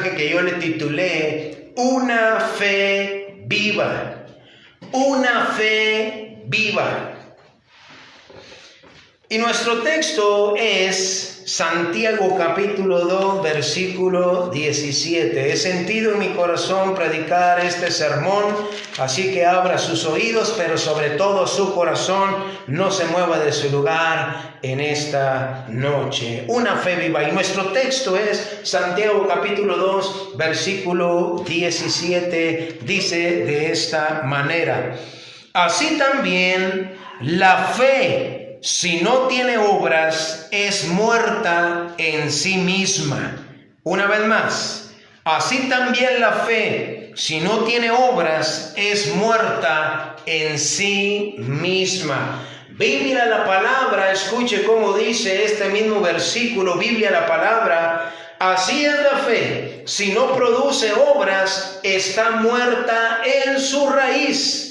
mensaje que yo le titulé Una fe viva. Una fe viva. Y nuestro texto es Santiago capítulo 2, versículo 17. He sentido en mi corazón predicar este sermón, así que abra sus oídos, pero sobre todo su corazón, no se mueva de su lugar en esta noche. Una fe viva. Y nuestro texto es Santiago capítulo 2, versículo 17. Dice de esta manera: así también la fe, si no tiene obras, es muerta en sí misma. Una vez más, así también la fe, si no tiene obras, es muerta en sí misma. Biblia la palabra, escuche cómo dice este mismo versículo, Biblia la palabra: así es la fe, si no produce obras, está muerta en su raíz.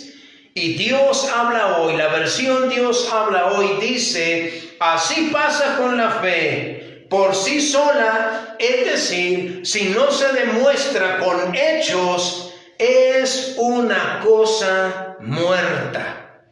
Y Dios habla hoy, la versión Dios habla hoy dice: así pasa con la fe, por sí sola, es decir, si no se demuestra con hechos, es una cosa muerta.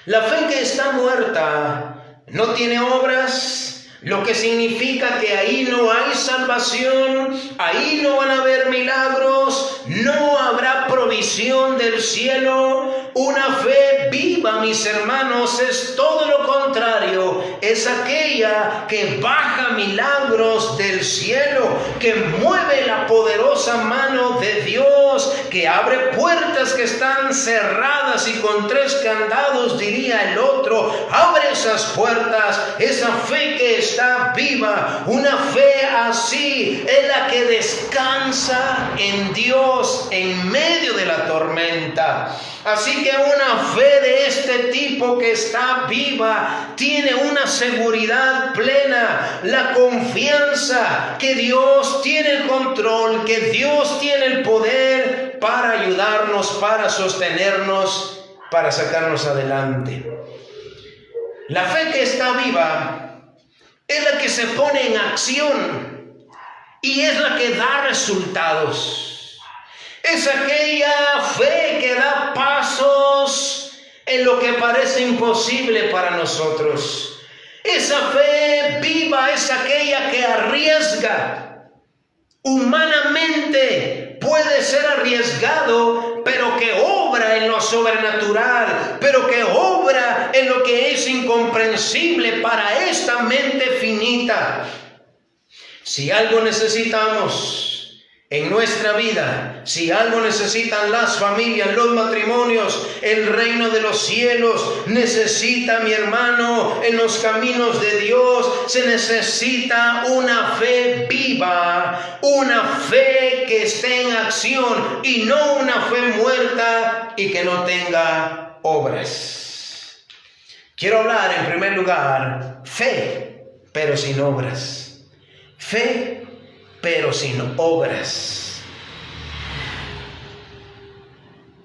La fe que está muerta no tiene obras, lo que significa que ahí no hay salvación, ahí no van a haber milagros, no habrá provisión del cielo. Una fe viva, mis hermanos, es todo lo contrario, es aquella que baja milagros del cielo, que mueve la poderosa mano de Dios, que abre puertas que están cerradas y con 3 candados, diría el otro. Abre esas puertas, esa fe que está viva. Una fe así es la que descansa en Dios en medio de la tormenta. Así que una fe de este tipo que está viva tiene una seguridad plena, la confianza que Dios tiene el control, que Dios tiene el poder para ayudarnos, para sostenernos, para sacarnos adelante. La fe que está viva es la que se pone en acción y es la que da resultados. Es aquella fe que da pasos en lo que parece imposible para nosotros. Esa fe viva es aquella que arriesga. Humanamente puede ser arriesgado, pero que obra en lo sobrenatural, pero que obra en lo que es incomprensible para esta mente finita. Si algo necesitamos en nuestra vida, si algo necesitan las familias, los matrimonios, el reino de los cielos necesita, mi hermano, en los caminos de Dios, se necesita una fe viva, una fe que esté en acción y no una fe muerta y que no tenga obras. Quiero hablar en primer lugar, fe, pero sin obras. Fe, pero sin obras.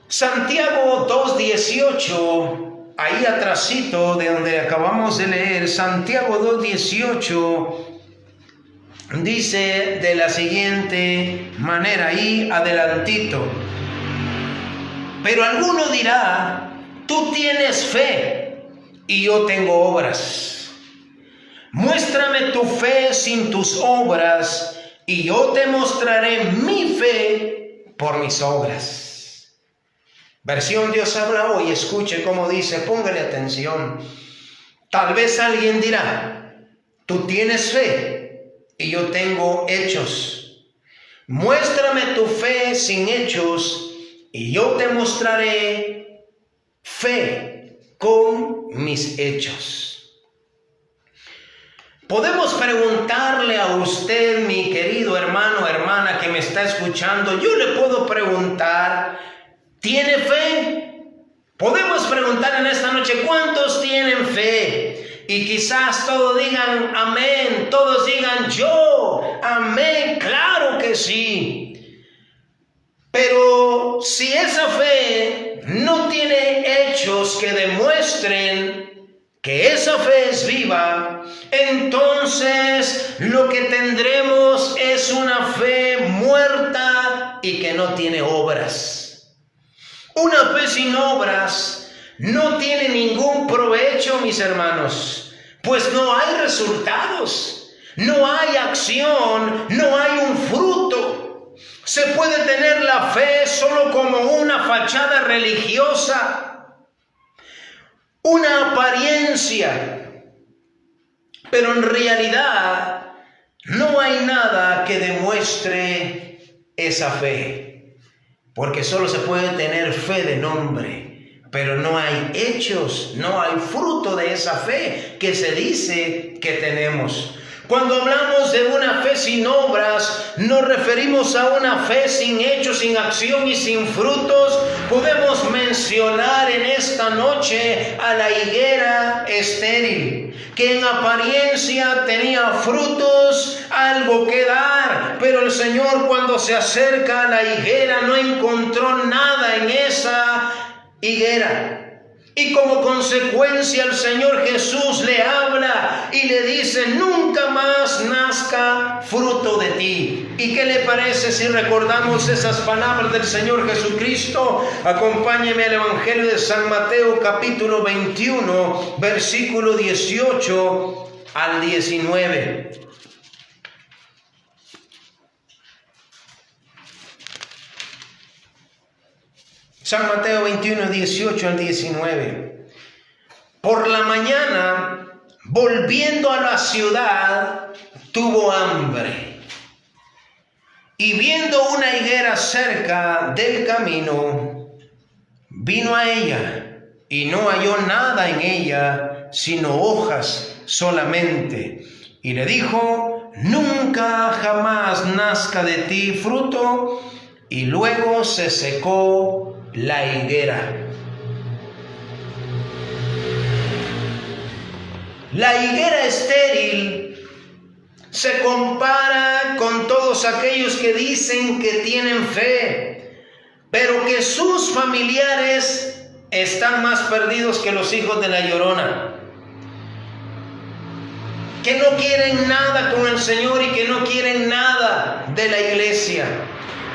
Santiago 2:18, ahí atrásito de donde acabamos de leer, Santiago 2:18 dice de la siguiente manera, ahí adelantito: pero alguno dirá, tú tienes fe y yo tengo obras. Muéstrame tu fe sin tus obras, y yo te mostraré mi fe por mis obras. Versión Dios habla hoy, escuche cómo dice, póngale atención. Tal vez alguien dirá, tú tienes fe y yo tengo hechos. Muéstrame tu fe sin hechos y yo te mostraré fe con mis hechos. Podemos preguntarle a usted, mi querido hermano, hermana que me está escuchando, yo le puedo preguntar, ¿tiene fe? Podemos preguntar en esta noche, ¿cuántos tienen fe? Y quizás todos digan amén, todos digan yo, amén, claro que sí. Pero si esa fe no tiene hechos que demuestren que esa fe es viva, entonces lo que tendremos es una fe y que no tiene obras. Una fe sin obras no tiene ningún provecho, mis hermanos, pues no hay resultados, no hay acción, no hay un fruto. Se puede tener la fe solo como una fachada religiosa, una apariencia, pero en realidad no hay nada que demuestre esa fe, porque solo se puede tener fe de nombre, pero no hay hechos, no hay fruto de esa fe que se dice que tenemos. Cuando hablamos de una fe sin obras, nos referimos a una fe sin hechos, sin acción y sin frutos. Podemos mencionar en esta noche a la higuera estéril, que en apariencia tenía frutos, algo que dar, pero el Señor, cuando se acerca a la higuera, no encontró nada en esa higuera. Y como consecuencia el Señor Jesús le habla y le dice: nunca más nazca fruto de ti. ¿Y qué le parece si recordamos esas palabras del Señor Jesucristo? Acompáñeme al Evangelio de San Mateo, capítulo 21, versículo 18 al 19. San Mateo 21, 18 al 19. Por la mañana, volviendo a la ciudad, tuvo hambre. Y viendo una higuera cerca del camino, vino a ella y no halló nada en ella, sino hojas solamente. Y le dijo: nunca jamás nazca de ti fruto. Y luego se secó la higuera. La higuera estéril se compara con todos aquellos que dicen que tienen fe, pero que sus familiares están más perdidos que los hijos de la Llorona, que no quieren nada con el Señor y que no quieren nada de la iglesia.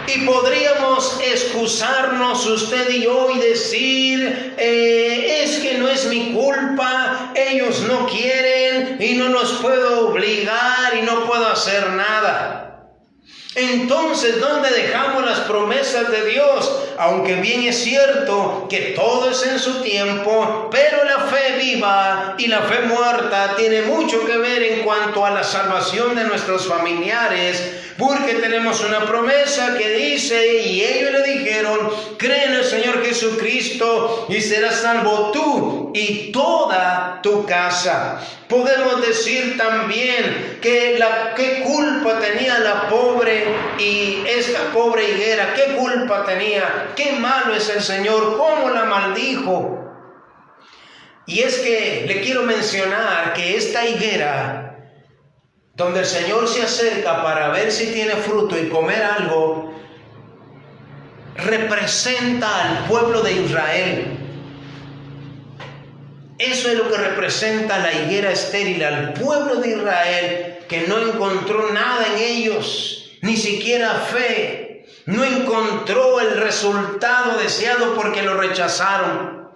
Y podríamos excusarnos usted y yo y decir: es que no es mi culpa, ellos no quieren y no los puedo obligar y no puedo hacer nada. Entonces, ¿dónde dejamos las promesas de Dios? Aunque bien es cierto que todo es en su tiempo, pero la fe viva y la fe muerta tiene mucho que ver en cuanto a la salvación de nuestros familiares, porque tenemos una promesa que dice: y ellos le dijeron: cree en el Señor Jesucristo y serás salvo tú y toda tu casa. Podemos decir también que qué culpa tenía la pobre y esta pobre higuera, qué culpa tenía, qué malo es el Señor, cómo la maldijo. Y es que le quiero mencionar que esta higuera, donde el Señor se acerca para ver si tiene fruto y comer algo, representa al pueblo de Israel. Eso es lo que representa la higuera estéril, al pueblo de Israel, que no encontró nada en ellos, ni siquiera fe, no encontró el resultado deseado porque lo rechazaron.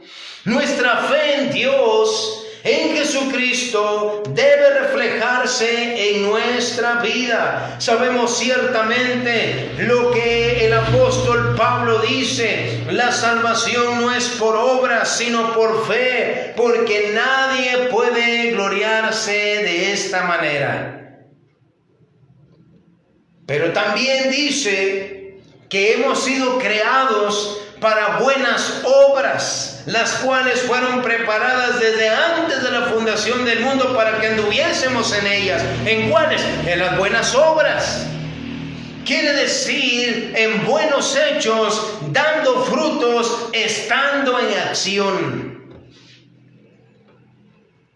Nuestra fe en Dios, en Jesucristo, debe reflejarse en nuestra vida. Sabemos ciertamente lo que el apóstol Pablo dice: la salvación no es por obras, sino por fe, porque nadie puede gloriarse de esta manera. Pero también dice que hemos sido creados para buenas obras, las cuales fueron preparadas desde antes de la fundación del mundo para que anduviésemos en ellas. ¿En cuáles? En las buenas obras. Quiere decir, en buenos hechos, dando frutos, estando en acción.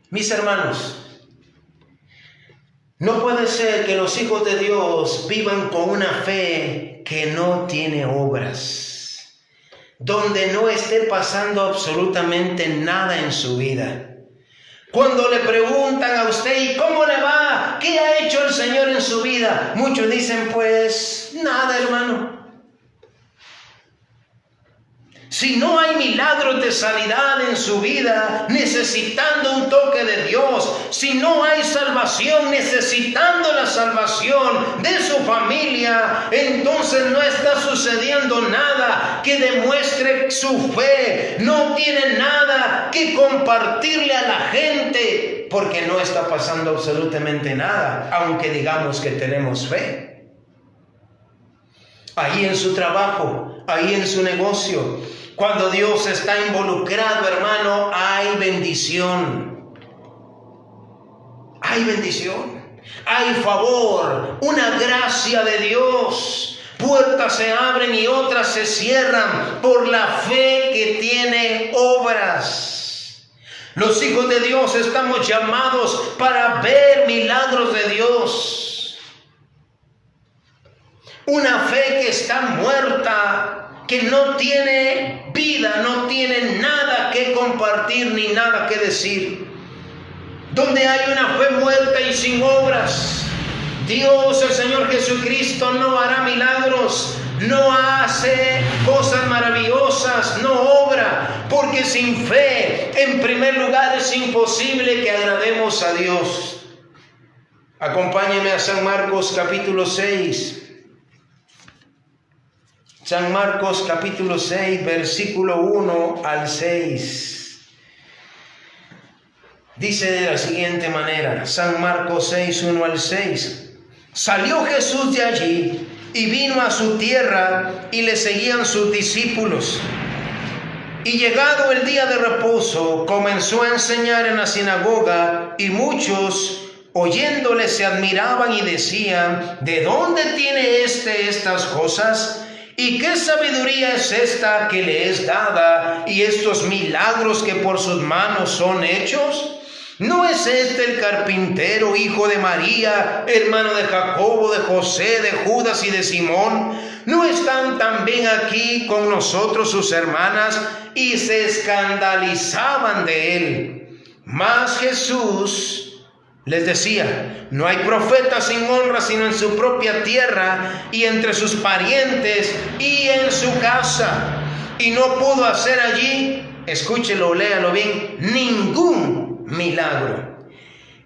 Mis hermanos, no puede ser que los hijos de Dios vivan con una fe que no tiene obras, donde no esté pasando absolutamente nada en su vida. Cuando le preguntan a usted: ¿y cómo le va? ¿Qué ha hecho el Señor en su vida? Muchos dicen: pues nada, hermano. si no hay milagros de sanidad en su vida, necesitando un toque de Dios, si no hay salvación, necesitando la salvación de su familia, entonces no está sucediendo nada que demuestre su fe, no tiene nada que compartirle a la gente, porque no está pasando absolutamente nada, aunque digamos que tenemos fe. Ahí en su trabajo, ahí en su negocio, cuando Dios está involucrado, hermano, hay bendición. Hay bendición, hay favor, una gracia de Dios. Puertas se abren y otras se cierran por la fe que tiene obras. Los hijos de Dios estamos llamados para ver milagros de Dios. Una fe que está muerta, que no tiene vida, no tiene nada que compartir ni nada que decir. Donde hay una fe muerta y sin obras, Dios, el Señor Jesucristo, no hará milagros, no hace cosas maravillosas, no obra, porque sin fe, en primer lugar, es imposible que agrademos a Dios. Acompáñeme a San Marcos capítulo 6. San Marcos capítulo 6, versículo 1 al 6. Dice de la siguiente manera, San Marcos 6, 1 al 6. Salió Jesús de allí y vino a su tierra y le seguían sus discípulos. Y llegado el día de reposo, comenzó a enseñar en la sinagoga y muchos, oyéndole, se admiraban y decían, ¿de dónde tiene estas cosas? ¿Y qué sabiduría es esta que le es dada y estos milagros que por sus manos son hechos? ¿No es este el carpintero, hijo de María, hermano de Jacobo, de José, de Judas y de Simón? ¿No están también aquí con nosotros sus hermanas? Y se escandalizaban de él. Mas Jesús les decía, no hay profeta sin honra sino en su propia tierra y entre sus parientes y en su casa. Y no pudo hacer allí, escúchelo, léalo bien, ningún milagro.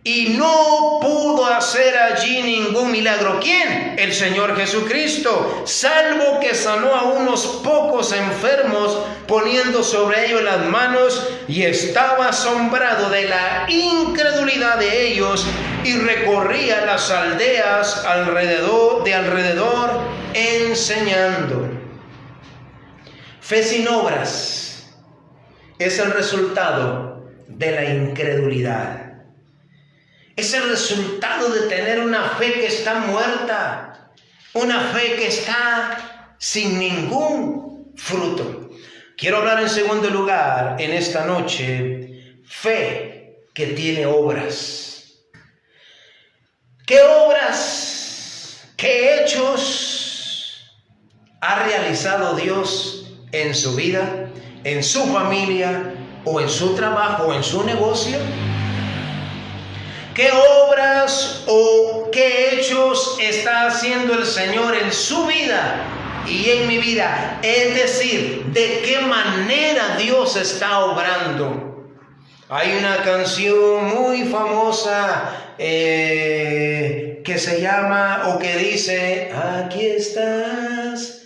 Y no pudo hacer allí ningún milagro. ¿Quién? El Señor Jesucristo, salvo que sanó a unos pocos enfermos poniendo sobre ellos las manos, y estaba asombrado de la incredulidad de ellos y recorría las aldeas alrededor enseñando. Fe sin obras es el resultado de la incredulidad. Es el resultado de tener una fe que está muerta, una fe que está sin ningún fruto. Quiero hablar en segundo lugar en esta noche, fe que tiene obras. ¿Qué obras, qué hechos ha realizado Dios en su vida, en su familia, o en su trabajo, o en su negocio? ¿Qué obras o qué hechos está haciendo el Señor en su vida y en mi vida? Es decir, ¿de qué manera Dios está obrando? Hay una canción muy famosa que se llama o que dice, aquí estás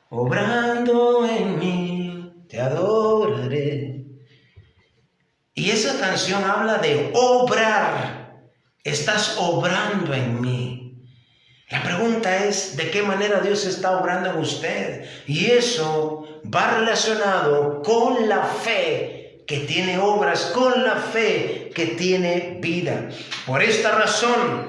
obrando en mí, te adoraré. Y esa canción habla de obrar. Estás obrando en mí. La pregunta es, ¿de qué manera Dios está obrando en usted? Y eso va relacionado con la fe que tiene obras, con la fe que tiene vida. Por esta razón,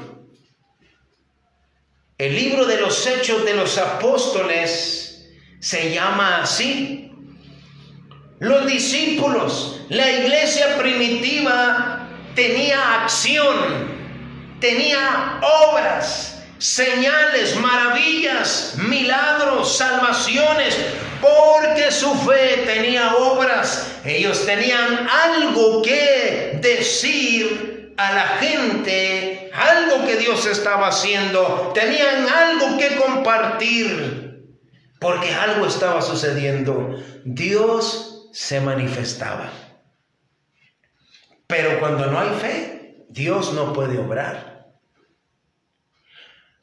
el libro de los Hechos de los Apóstoles se llama así. Los discípulos, la iglesia primitiva tenía acción, tenía obras, señales, maravillas, milagros, salvaciones, porque su fe tenía obras. Ellos tenían algo que decir a la gente, algo que Dios estaba haciendo, tenían algo que compartir. porque algo estaba sucediendo. Dios se manifestaba. Pero cuando no hay fe, Dios no puede obrar.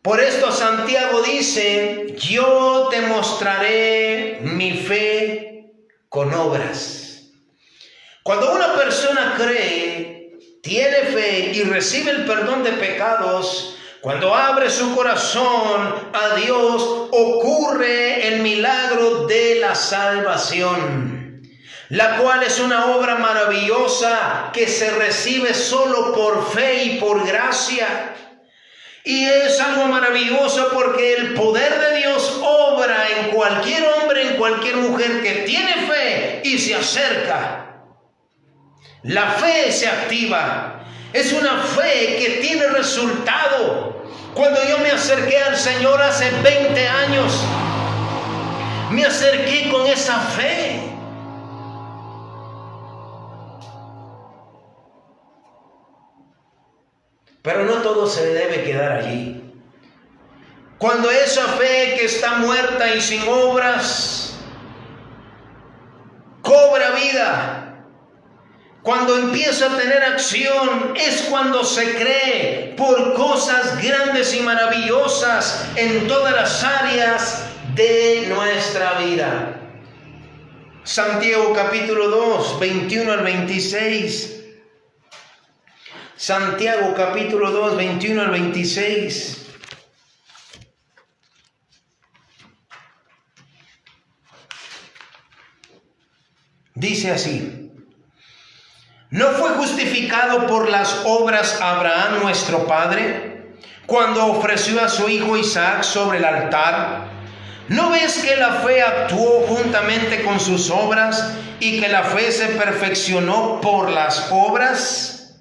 Por esto Santiago dice, yo te mostraré mi fe con obras. Cuando una persona cree, tiene fe y recibe el perdón de pecados, cuando abre su corazón a Dios, ocurre el milagro de la salvación, la cual es una obra maravillosa que se recibe solo por fe y por gracia. Y es algo maravilloso porque el poder de Dios obra en cualquier hombre, en cualquier mujer que tiene fe y se acerca. La fe se activa. Es una fe que tiene resultado. Cuando yo me acerqué al Señor hace 20 años, me acerqué con esa fe. Pero no todo se debe quedar allí. Cuando esa fe que está muerta y sin obras cobra vida, cuando empieza a tener acción, es cuando se cree por cosas grandes y maravillosas en todas las áreas de nuestra vida. Santiago capítulo 2, 21 al 26. Santiago capítulo 2, 21 al 26. Dice así: ¿no fue justificado por las obras Abraham nuestro padre cuando ofreció a su hijo Isaac sobre el altar? ¿No ves que la fe actuó juntamente con sus obras y que la fe se perfeccionó por las obras?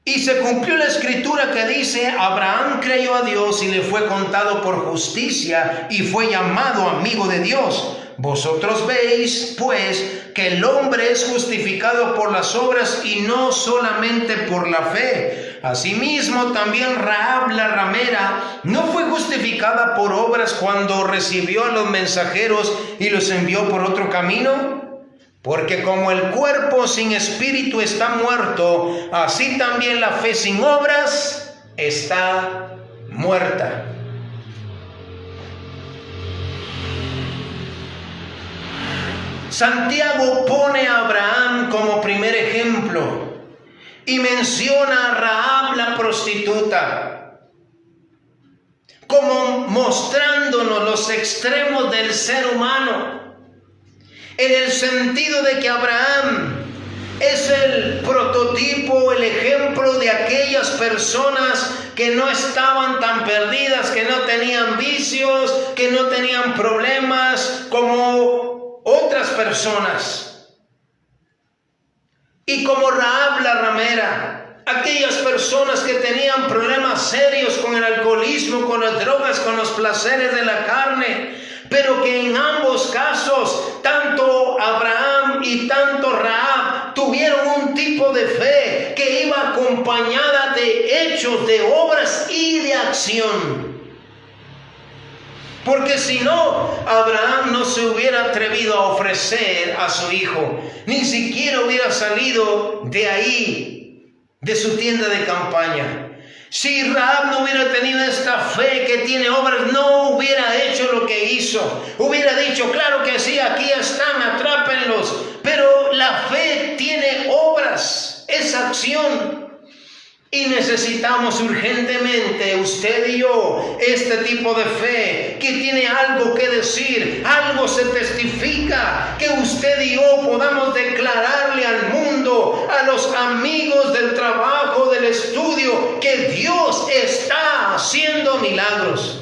Y se cumplió la escritura que dice, Abraham creyó a Dios y le fue contado por justicia y fue llamado amigo de Dios. Vosotros veis, pues, que el hombre es justificado por las obras y no solamente por la fe. Asimismo, también Rahab la ramera no fue justificada por obras cuando recibió a los mensajeros y los envió por otro camino. Porque como el cuerpo sin espíritu está muerto, así también la fe sin obras está muerta. Santiago pone a Abraham como primer ejemplo y menciona a Rahab la prostituta como mostrándonos los extremos del ser humano, en el sentido de que Abraham es el prototipo, el ejemplo de aquellas personas que no estaban tan perdidas, que no tenían vicios, que no tenían problemas como otras personas. Y como Rahab la ramera, aquellas personas que tenían problemas serios con el alcoholismo, con las drogas, con los placeres de la carne, pero que en ambos casos, tanto Abraham y tanto Rahab tuvieron un tipo de fe que iba acompañada de hechos, de obras y de acción. Porque si no, Abraham no se hubiera atrevido a ofrecer a su hijo, ni siquiera hubiera salido de ahí, de su tienda de campaña. Si Rahab no hubiera tenido esta fe que tiene obras, no hubiera hecho lo que hizo. Hubiera dicho, claro que sí, aquí están, atrápenlos. Pero la fe tiene obras, es acción. Y necesitamos urgentemente, usted y yo, este tipo de fe que tiene algo que decir, algo se testifica, que usted y yo podamos declararle al mundo, a los amigos del trabajo, del estudio, que Dios está haciendo milagros.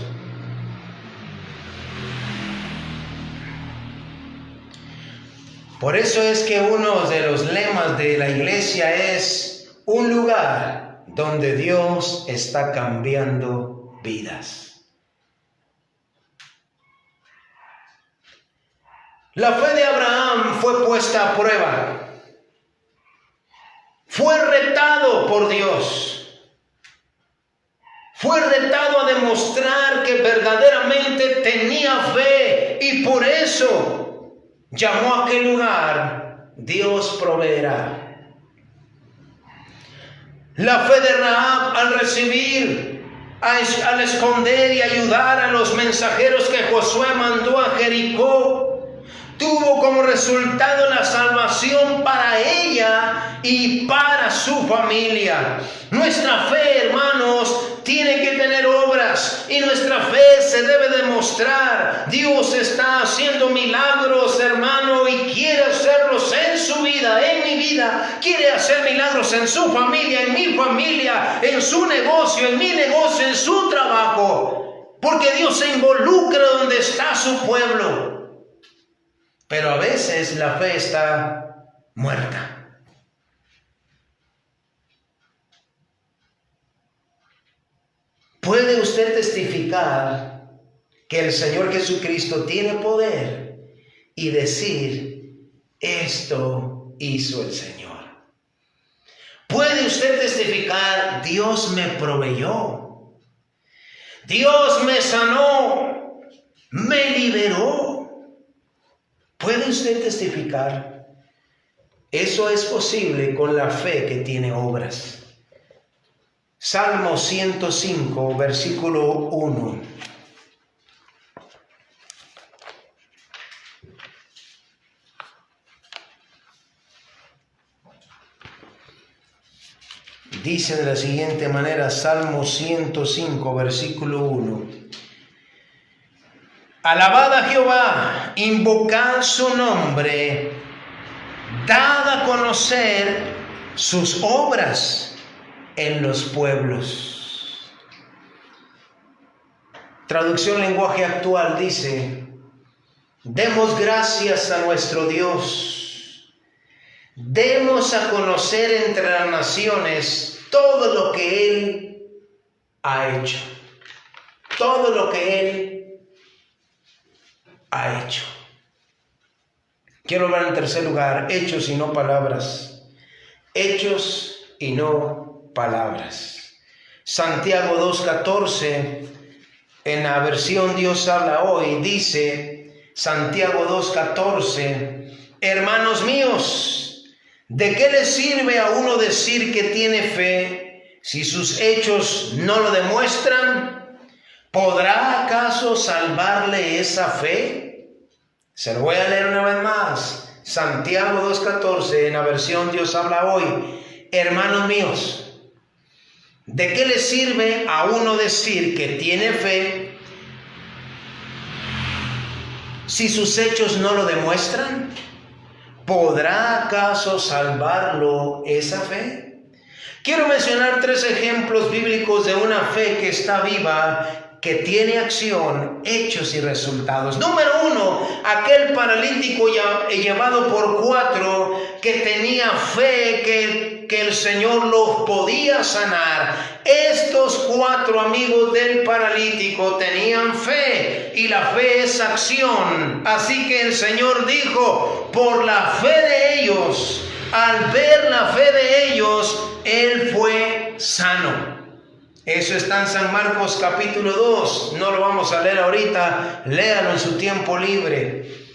Por eso es que uno de los lemas de la iglesia es un lugar donde Dios está cambiando vidas. La fe de Abraham fue puesta a prueba. Fue retado por Dios. Fue retado a demostrar que verdaderamente tenía fe y por eso llamó a aquel lugar Dios proveerá. La fe de Rahab al recibir, al esconder y ayudar a los mensajeros que Josué mandó a Jericó, tuvo como resultado la salvación para ella y para su familia. Nuestra fe, hermanos, tiene que tener obras y nuestra fe se debe demostrar. Dios está haciendo milagros, hermano, y quiere hacerlos en su vida, en mi vida. Quiere hacer milagros en su familia, en mi familia, en su negocio, en mi negocio, en su trabajo. Porque Dios se involucra donde está su pueblo. Pero a veces la fe está muerta. ¿Puede usted testificar que el Señor Jesucristo tiene poder y decir, esto hizo el Señor? ¿Puede usted testificar, Dios me proveyó, Dios me sanó, me liberó? ¿Puede usted testificar? Eso es posible con la fe que tiene obras. Salmo 105, versículo 1. Dice de la siguiente manera, Salmo 105, versículo 1. Alabad a Jehová, invocad su nombre, dad a conocer sus obras en los pueblos. Traducción lenguaje actual dice, demos gracias a nuestro Dios, demos a conocer entre las naciones todo lo que Él ha hecho, todo lo que Él ha hecho. Quiero hablar en tercer lugar, hechos y no palabras. Hechos y no palabras. Santiago 2:14, en la versión Dios habla hoy, dice Santiago 2:14, hermanos míos, ¿de qué le sirve a uno decir que tiene fe si sus hechos no lo demuestran? ¿Podrá acaso salvarle esa fe? Se lo voy a leer una vez más. Santiago 2:14, en la versión Dios habla hoy. Hermanos míos, ¿de qué le sirve a uno decir que tiene fe si sus hechos no lo demuestran? ¿Podrá acaso salvarlo esa fe? Quiero mencionar 3 ejemplos bíblicos de una fe que está viva, que tiene acción, hechos y resultados. Número 1, aquel paralítico llevado por 4 que tenía fe que el Señor lo podía sanar. Estos 4 amigos del paralítico tenían fe y la fe es acción. Así que el Señor dijo, por la fe de ellos, al ver la fe de ellos, Él fue sano. Eso está en San Marcos capítulo 2, no lo vamos a leer ahorita, léalo en su tiempo libre.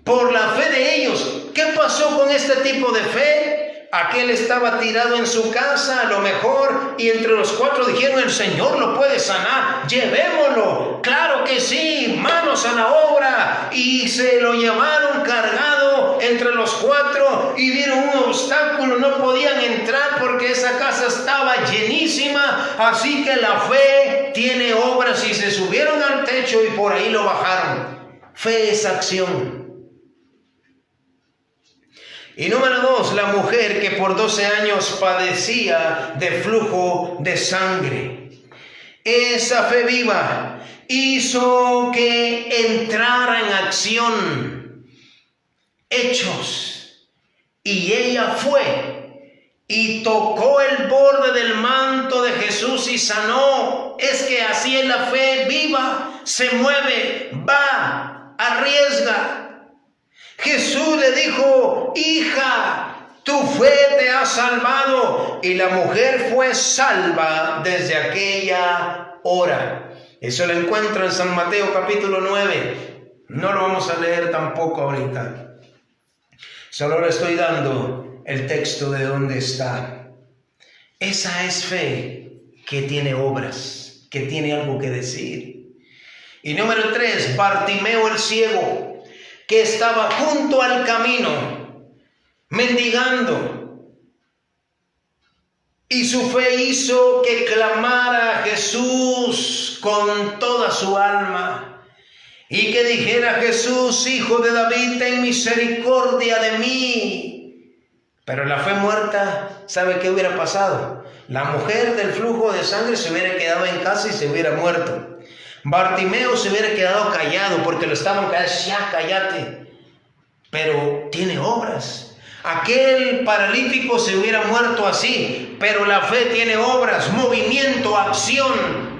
Por la fe de ellos, ¿qué pasó con este tipo de fe? Aquel estaba tirado en su casa a lo mejor y entre los 4 dijeron, el Señor lo puede sanar, llevémoslo. Claro que sí, manos a la obra, y se lo llevaron cargado entre los 4 y vieron un obstáculo, no podían entrar porque esa casa estaba llenísima. Así que la fe tiene obras y se subieron al techo y por ahí lo bajaron. Fe es acción. Y número 2, la mujer que por 12 años padecía de flujo de sangre. Esa fe viva hizo que entrara en acción, hechos, y ella fue y tocó el borde del manto de Jesús y sanó. Es que así es la fe viva, se mueve, va, arriesga. Jesús le dijo, hija, tu fe te ha salvado. Y la mujer fue salva desde aquella hora. Eso lo encuentra en San Mateo capítulo 9. No lo vamos a leer tampoco ahorita. Solo le estoy dando el texto de dónde está. Esa es fe que tiene obras, que tiene algo que decir. Y número 3, Bartimeo el ciego, que estaba junto al camino, mendigando. Y su fe hizo que clamara a Jesús con toda su alma. Y que dijera: Jesús, Hijo de David, ten misericordia de mí. Pero la fe muerta, ¿sabe qué hubiera pasado? La mujer del flujo de sangre se hubiera quedado en casa y se hubiera muerto. Bartimeo se hubiera quedado callado porque lo estaban callando. Ya, cállate. Pero tiene obras. Aquel paralítico se hubiera muerto así, pero la fe tiene obras, movimiento, acción.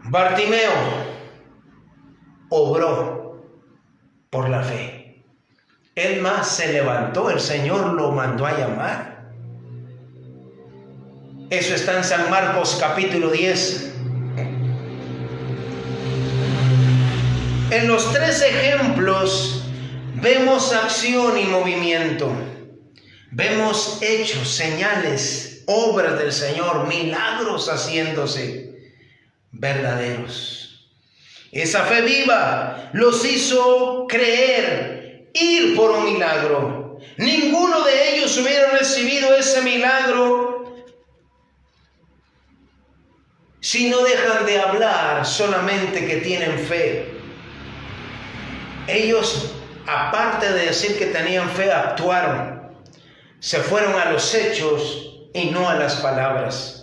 Bartimeo obró por la fe. Él más se levantó, el Señor lo mandó a llamar. Eso está en San Marcos capítulo 10. En los 3 ejemplos vemos acción y movimiento. Vemos hechos, señales, obras del Señor, milagros haciéndose verdaderos. Esa fe viva los hizo creer, ir por un milagro. Ninguno de ellos hubiera recibido ese milagro si no dejan de hablar solamente que tienen fe. Ellos, aparte de decir que tenían fe, actuaron. Se fueron a los hechos y no a las palabras.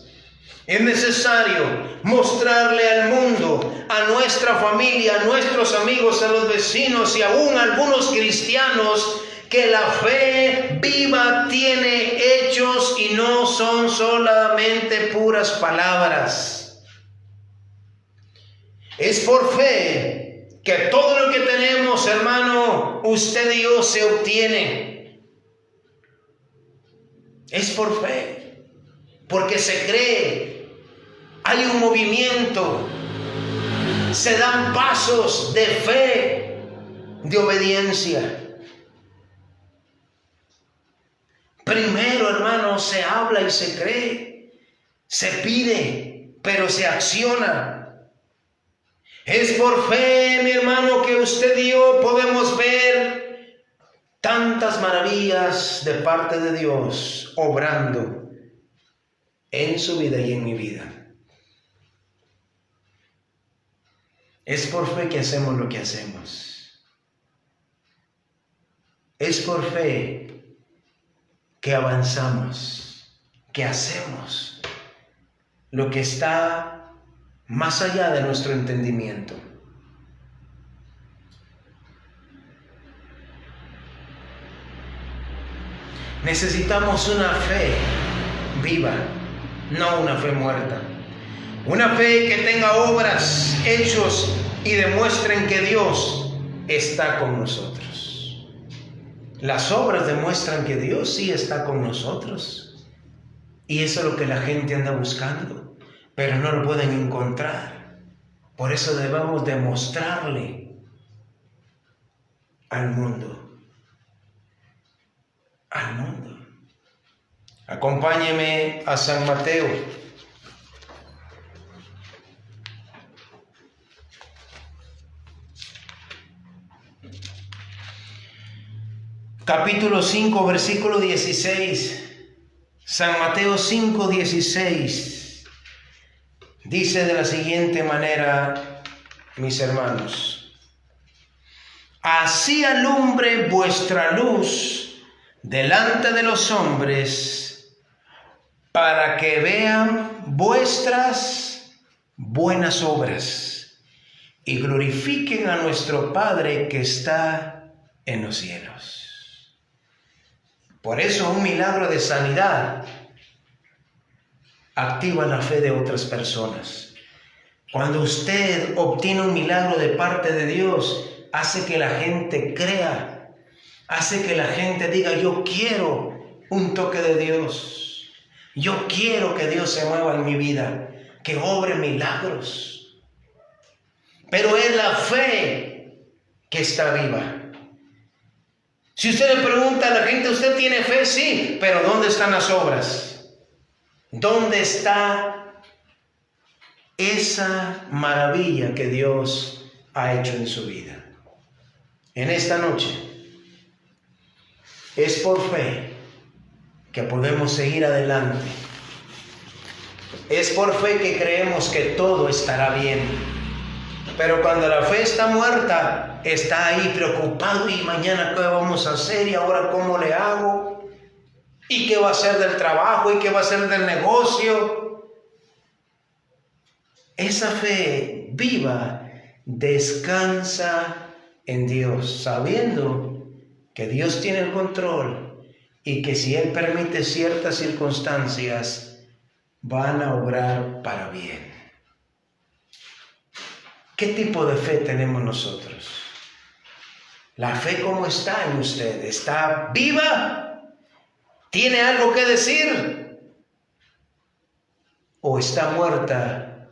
Es necesario mostrarle al mundo, a nuestra familia, a nuestros amigos, a los vecinos y aún a algunos cristianos, que la fe viva tiene hechos y no son solamente puras palabras. Es por fe que todo lo que tenemos, hermano, usted y yo, se obtiene. Es por fe, porque se cree, hay un movimiento, se dan pasos de fe, de obediencia. Primero, hermano, se habla y se cree, se pide, pero se acciona. Es por fe, mi hermano, que usted y yo podemos ver tantas maravillas de parte de Dios obrando en su vida y en mi vida. Es por fe que hacemos lo que hacemos. Es por fe que avanzamos, que hacemos lo que está más allá de nuestro entendimiento. Necesitamos una fe viva, no una fe muerta. Una fe que tenga obras, hechos y demuestren que Dios está con nosotros. Las obras demuestran que Dios sí está con nosotros. Y eso es lo que la gente anda buscando, pero no lo pueden encontrar. Por eso debemos demostrarle al mundo. Acompáñeme a San Mateo. Capítulo 5, versículo 16. San Mateo 5, 16. Dice de la siguiente manera, mis hermanos: así alumbre vuestra luz delante de los hombres, para que vean vuestras buenas obras y glorifiquen a nuestro Padre que está en los cielos. Por eso un milagro de sanidad activa la fe de otras personas. Cuando usted obtiene un milagro de parte de Dios, hace que la gente crea, hace que la gente diga: yo quiero un toque de Dios, yo quiero que Dios se mueva en mi vida, que obre milagros. Pero es la fe que está viva. Si usted le pregunta a la gente, ¿usted tiene fe? Sí, pero ¿dónde están las obras? ¿Dónde está esa maravilla que Dios ha hecho en su vida? En esta noche, es por fe que podemos seguir adelante. Es por fe que creemos que todo estará bien. Pero cuando la fe está muerta, está ahí preocupado, y mañana qué vamos a hacer, y ahora cómo le hago, y qué va a hacer del trabajo, y qué va a hacer del negocio. Esa fe viva descansa en Dios, sabiendo que Dios tiene el control y que si Él permite ciertas circunstancias, van a obrar para bien. ¿Qué tipo de fe tenemos nosotros? ¿La fe cómo está en usted? ¿Está viva? ¿Tiene algo que decir? ¿O está muerta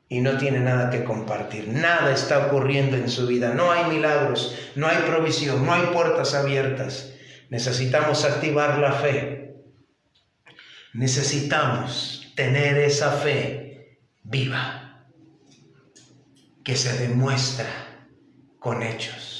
y no tiene nada que compartir? Nada está ocurriendo en su vida. No hay milagros, no hay provisión, no hay puertas abiertas. Necesitamos activar la fe. Necesitamos tener esa fe viva, que se demuestra con hechos.